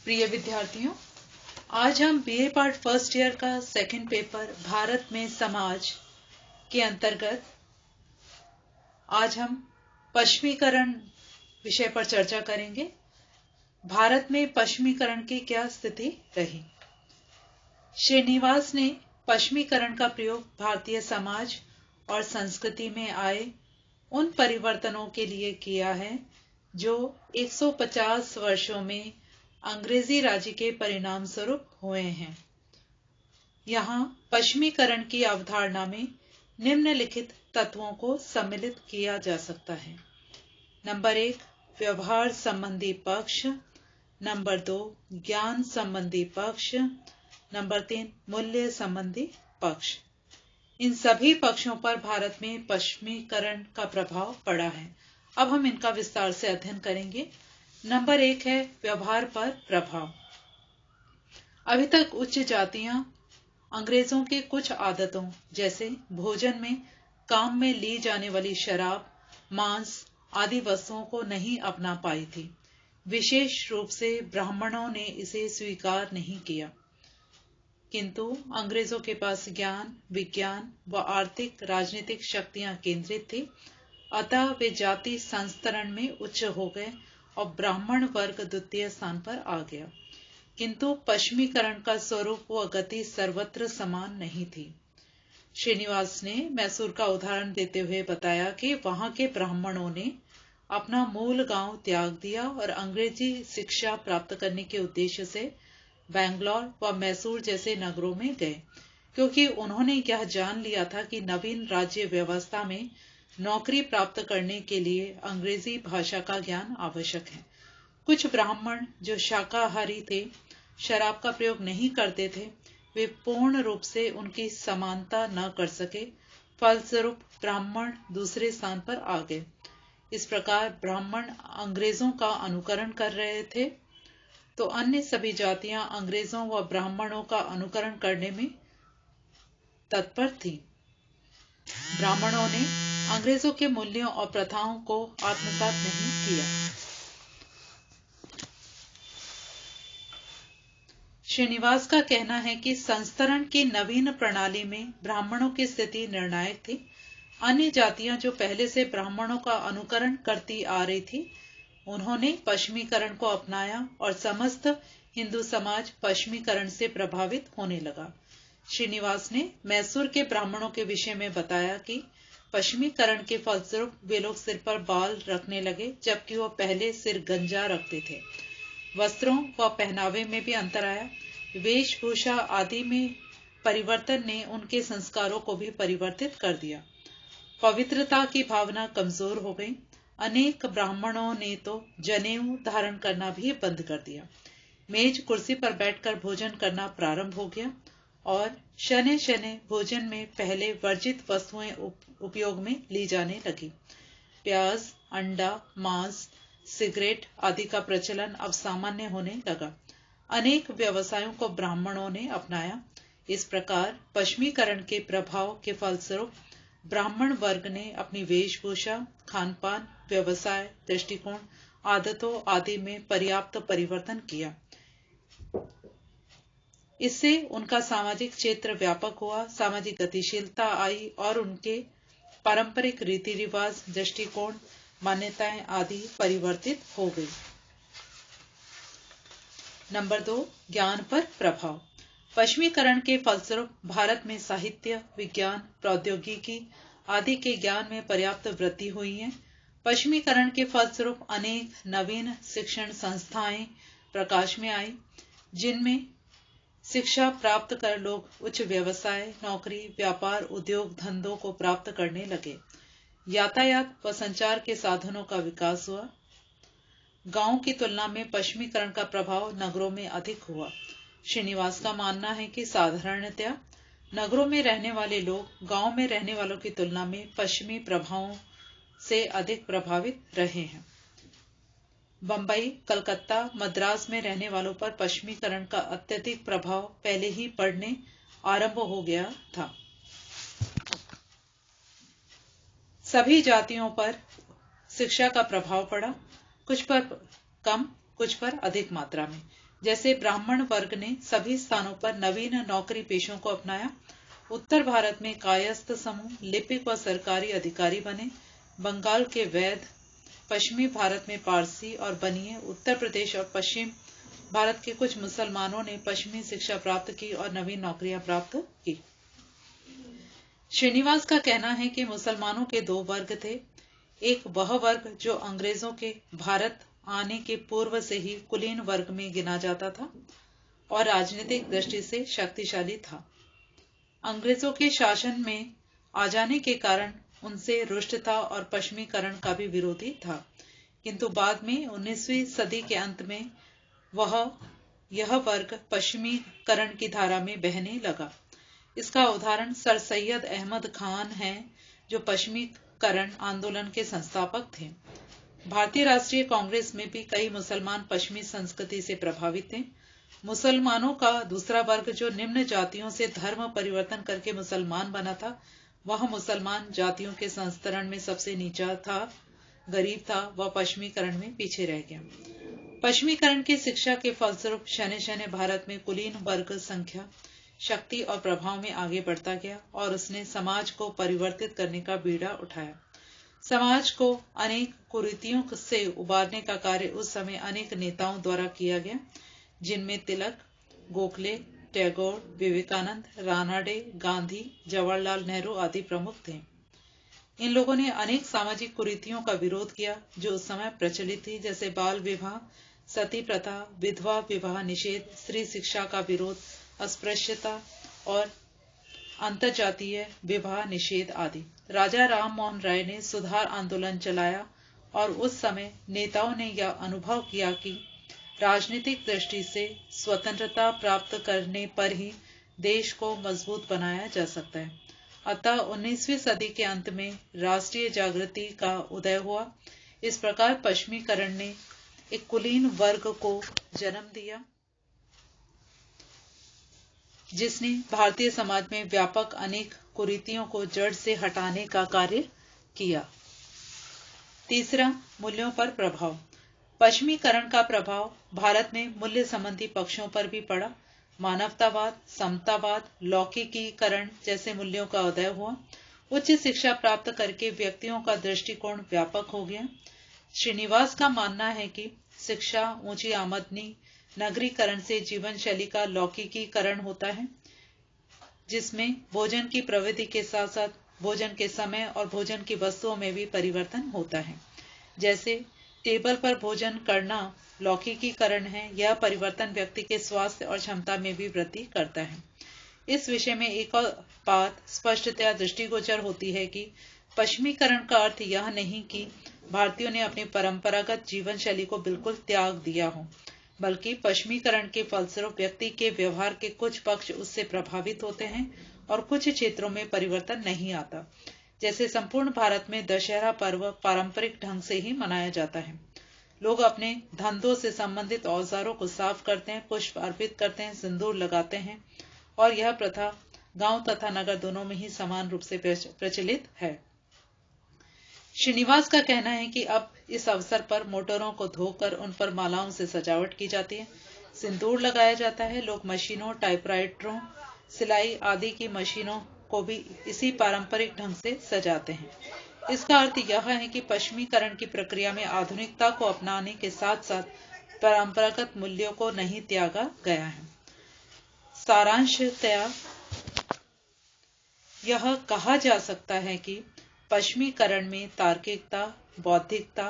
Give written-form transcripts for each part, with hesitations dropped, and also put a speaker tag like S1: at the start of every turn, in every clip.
S1: प्रिय विद्यार्थियों, आज हम बीए पार्ट फर्स्ट ईयर का सेकंड पेपर भारत में समाज के अंतर्गत आज हम पश्चिमीकरण विषय पर चर्चा करेंगे। भारत में पश्चिमीकरण की क्या स्थिति रही। श्रीनिवास ने पश्चिमीकरण का प्रयोग भारतीय समाज और संस्कृति में आए उन परिवर्तनों के लिए किया है जो 150 वर्षों में अंग्रेजी राज्य के परिणाम स्वरूप हुए हैं। यहाँ पश्चिमीकरण की अवधारणा में निम्नलिखित तत्वों को सम्मिलित किया जा सकता है। नंबर 1, व्यवहार संबंधी पक्ष। नंबर 2, ज्ञान संबंधी पक्ष। नंबर 3, मूल्य संबंधी पक्ष। इन सभी पक्षों पर भारत में पश्चिमीकरण का प्रभाव पड़ा है। अब हम इनका विस्तार से अध्ययन करेंगे। नंबर 1 है व्यवहार पर प्रभाव। अभी तक उच्च जातियां अंग्रेजों के कुछ आदतों जैसे भोजन में काम में ली जाने वाली शराब, मांस आदि वस्तुओं को नहीं अपना पाई थी। विशेष रूप से ब्राह्मणों ने इसे स्वीकार नहीं किया, किंतु अंग्रेजों के पास ज्ञान, विज्ञान व आर्थिक राजनीतिक शक्तियां केंद्रित थी, अतः वे जाति संस्तरण में उच्च हो गए और ब्राह्मण वर्ग द्वितीय स्थान पर आ गया। किंतु पश्चिमीकरण का स्वरूप व गति सर्वत्र समान नहीं थी। श्रीनिवास ने मैसूर का उदाहरण देते हुए बताया कि वहां के ब्राह्मणों ने अपना मूल गांव त्याग दिया और अंग्रेजी शिक्षा प्राप्त करने के उद्देश्य से बैंगलोर व मैसूर जैसे नगरों में गए, क्योंकि उन्होंने यह जान लिया था कि नवीन राज्य व्यवस्था में नौकरी प्राप्त करने के लिए अंग्रेजी भाषा का ज्ञान आवश्यक है। कुछ ब्राह्मण जो शाकाहारी थे, शराब का प्रयोग नहीं करते थे, वे पूर्ण रूप से उनकी समानता न कर सके। फलस्वरूप ब्राह्मण दूसरे स्थान पर आ गए। इस प्रकार ब्राह्मण अंग्रेजों का अनुकरण कर रहे थे, तो अन्य सभी जातियां अंग्रेजों व ब्राह्मणों का अनुकरण करने में तत्पर थीं। ब्राह्मणों ने अंग्रेजों के मूल्यों और प्रथाओं को आत्मसात नहीं किया। श्रीनिवास का कहना है कि संस्तरण की नवीन प्रणाली में ब्राह्मणों की स्थिति निर्णायक थी। अन्य जातियां जो पहले से ब्राह्मणों का अनुकरण करती आ रही थी, उन्होंने पश्चिमीकरण को अपनाया और समस्त हिंदू समाज पश्चिमीकरण से प्रभावित होने लगा। श्रीनिवास ने मैसूर के ब्राह्मणों के विषय में बताया कि पश्चिमीकरण के फलस्वरूप वे लोग सिर पर बाल रखने लगे, जबकि वह पहले सिर गंजा रखते थे। वस्त्रों व पहनावे में भी अंतर आया। वेशभूषा आदि में परिवर्तन ने उनके संस्कारों को भी परिवर्तित कर दिया। पवित्रता की भावना कमजोर हो गई। अनेक ब्राह्मणों ने तो जनेऊ धारण करना भी बंद कर दिया। मेज कुर्सी पर बैठकर भोजन करना प्रारंभ हो गया और शनै शनै भोजन में पहले वर्जित वस्तुएं उपयोग में ली जाने लगी। प्याज, अंडा, मांस, सिगरेट आदि का प्रचलन अब सामान्य होने लगा। अनेक व्यवसायों को ब्राह्मणों ने अपनाया। इस प्रकार पश्चिमीकरण के प्रभाव के फलस्वरूप ब्राह्मण वर्ग ने अपनी वेशभूषा, खानपान, व्यवसाय, दृष्टिकोण, आदतों आदि में पर्याप्त परिवर्तन किया। इससे उनका सामाजिक क्षेत्र व्यापक हुआ, सामाजिक गतिशीलता आई और उनके पारंपरिक रीति रिवाज, दृष्टिकोण, मान्यताएं आदि परिवर्तित हो गई। नंबर 2, ज्ञान पर प्रभाव। पश्चिमीकरण के फलस्वरूप भारत में साहित्य, विज्ञान, प्रौद्योगिकी आदि के ज्ञान में पर्याप्त वृद्धि हुई है। पश्चिमीकरण के फलस्वरूप अनेक नवीन शिक्षण संस्थाएं प्रकाश में आई, जिनमें शिक्षा प्राप्त कर लोग उच्च व्यवसाय, नौकरी, व्यापार, उद्योग धंधों को प्राप्त करने लगे। यातायात व संचार के साधनों का विकास हुआ। गांवों की तुलना में पश्चिमीकरण का प्रभाव नगरों में अधिक हुआ। श्रीनिवास का मानना है कि साधारणतया नगरों में रहने वाले लोग गांव में रहने वालों की तुलना में पश्चिमी प्रभावों से अधिक प्रभावित रहे हैं। बंबई, कलकत्ता, मद्रास में रहने वालों पर पश्चिमीकरण का अत्यधिक प्रभाव पहले ही पड़ने आरंभ हो गया था। सभी जातियों पर शिक्षा का प्रभाव पड़ा, कुछ पर कम, कुछ पर अधिक मात्रा में। जैसे ब्राह्मण वर्ग ने सभी स्थानों पर नवीन नौकरी पेशों को अपनाया। उत्तर भारत में कायस्थ समूह लिपिक व सरकारी अधिकारी बने। बंगाल के वैद्य, पश्चिमी भारत में पारसी और बनिए। उत्तर प्रदेश और पश्चिम भारत के कुछ मुसलमानों ने पश्चिमी शिक्षा प्राप्त की और नवीन नौकरियां प्राप्त की। श्रीनिवास का कहना है कि मुसलमानों के दो वर्ग थे। एक वह वर्ग जो अंग्रेजों के भारत आने के पूर्व से ही कुलीन वर्ग में गिना जाता था और राजनीतिक दृष्टि से शक्तिशाली था। अंग्रेजों के शासन में आ जाने के कारण उनसे रुष्ट था और पश्चिमीकरण का भी विरोधी था, किंतु बाद में 19वीं सदी के अंत में यह वर्ग पश्चिमीकरण की धारा में बहने लगा। इसका उदाहरण सर सैयद अहमद खान हैं, जो पश्चिमीकरण आंदोलन के संस्थापक थे। भारतीय राष्ट्रीय कांग्रेस में भी कई मुसलमान पश्चिमी संस्कृति से प्रभावित थे। मुसलमानों का दूसरा वर्ग जो निम्न जातियों से धर्म परिवर्तन करके मुसलमान बना था, वह मुसलमान जातियों के संस्तरण में सबसे नीचा था, गरीब था, वह पश्चिमीकरण में पीछे रह गया। पश्चिमीकरण की शिक्षा के फलस्वरूप शनै शनै भारत में कुलीन वर्ग संख्या, शक्ति और प्रभाव में आगे बढ़ता गया और उसने समाज को परिवर्तित करने का बीड़ा उठाया। समाज को अनेक कुरीतियों से उबारने का कार्य उस समय अनेक नेताओं द्वारा किया गया, जिनमें तिलक, गोखले, टैगोर, विवेकानंद, रानाडे, गांधी, जवाहरलाल नेहरू आदि प्रमुख थे। इन लोगों ने अनेक सामाजिक कुरीतियों का विरोध किया जो उस समय प्रचलित थी, जैसे बाल विवाह, सती प्रथा, विधवा विवाह निषेध, स्त्री शिक्षा का विरोध, अस्पृश्यता और अंतरजातीय विवाह निषेध आदि। राजा राम मोहन राय ने सुधार आंदोलन चलाया और उस समय नेताओं ने यह अनुभव किया कि राजनीतिक दृष्टि से स्वतंत्रता प्राप्त करने पर ही देश को मजबूत बनाया जा सकता है। अतः 19वीं सदी के अंत में राष्ट्रीय जागृति का उदय हुआ। इस प्रकार पश्चिमीकरण ने एक कुलीन वर्ग को जन्म दिया, जिसने भारतीय समाज में व्यापक अनेक कुरीतियों को जड़ से हटाने का कार्य किया। तीसरा, मूल्यों पर प्रभाव। पश्चिमीकरण का प्रभाव भारत में मूल्य संबंधी पक्षों पर भी पड़ा। मानवतावाद, समतावाद, लौकिकीकरण जैसे मूल्यों का उदय हुआ। उच्च शिक्षा प्राप्त करके व्यक्तियों का दृष्टिकोण व्यापक हो गया। श्रीनिवास का मानना है कि शिक्षा, ऊंची आमदनी, नगरीकरण से जीवन शैली का लौकिकीकरण होता है, जिसमें भोजन की प्रवृत्ति के साथ साथ भोजन के समय और भोजन की वस्तुओं में भी परिवर्तन होता है। जैसे टेबल पर भोजन करना लौकिकीकरण है, यह परिवर्तन व्यक्ति के स्वास्थ्य और क्षमता में भी वृद्धि करता है। इस विषय में एक और बात स्पष्टतया दृष्टिगोचर होती है कि पश्चिमीकरण का अर्थ यह नहीं कि भारतीयों ने अपनी परंपरागत जीवन शैली को बिल्कुल त्याग दिया हो, बल्कि पश्चिमीकरण के फलस्वरूप व्यक्ति के व्यवहार के कुछ पक्ष उससे प्रभावित होते हैं और कुछ क्षेत्रों में परिवर्तन नहीं आता। जैसे संपूर्ण भारत में दशहरा पर्व पारंपरिक ढंग से ही मनाया जाता है। लोग अपने धंधों से संबंधित औजारों को साफ करते हैं, पुष्प अर्पित करते हैं, सिंदूर लगाते हैं और यह प्रथा गांव तथा नगर दोनों में ही समान रूप से प्रचलित है। श्रीनिवास का कहना है कि अब इस अवसर पर मोटरों को धोकर उन पर मालाओं से सजावट की जाती है, सिंदूर लगाया जाता है। लोग मशीनों, टाइपराइटरों, सिलाई आदि की मशीनों को भी इसी पारंपरिक ढंग से सजाते हैं। इसका अर्थ यह है कि पश्चिमीकरण की प्रक्रिया में आधुनिकता को अपनाने के साथ साथ परंपरागत मूल्यों को नहीं त्यागा गया है। सारांशतया यह कहा जा सकता है कि पश्चिमीकरण में तार्किकता, बौद्धिकता,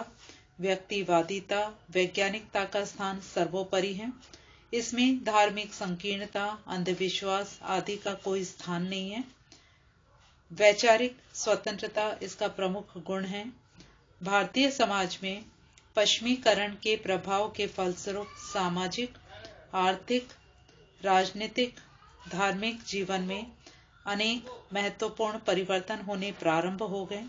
S1: व्यक्तिवादिता, वैज्ञानिकता का स्थान सर्वोपरि है। इसमें धार्मिक संकीर्णता, अंधविश्वास आदि का कोई स्थान नहीं है। वैचारिक स्वतंत्रता इसका प्रमुख गुण है। भारतीय समाज में पश्चिमीकरण के प्रभाव के फलस्वरूप सामाजिक, आर्थिक, राजनीतिक, धार्मिक जीवन में अनेक महत्वपूर्ण परिवर्तन होने प्रारंभ हो गए।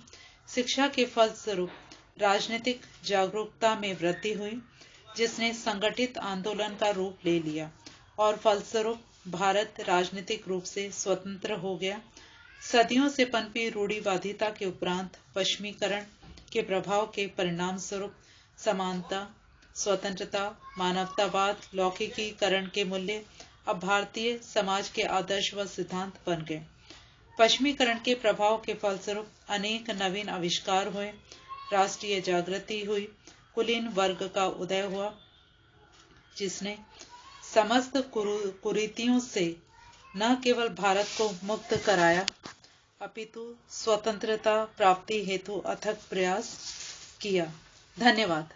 S1: शिक्षा के फलस्वरूप राजनीतिक जागरूकता में वृद्धि हुई, जिसने संगठित आंदोलन का रूप ले लिया और फलस्वरूप भारत राजनीतिक रूप से स्वतंत्र हो गया। सदियों से पनपी रूढ़िवादिता के उपरांत पश्चिमीकरण के प्रभाव के परिणाम स्वरूप समानता, स्वतंत्रता, मानवतावाद, लौकिकीकरण के मूल्य अब भारतीय समाज के आदर्श व सिद्धांत बन गए। पश्चिमीकरण के प्रभाव के फलस्वरूप अनेक नवीन आविष्कार हुए, राष्ट्रीय जागृति हुई, कुलीन वर्ग का उदय हुआ, जिसने समस्त कुरीतियों से न केवल भारत को मुक्त कराया, अपितु स्वतंत्रता प्राप्ति हेतु अथक प्रयास किया। धन्यवाद।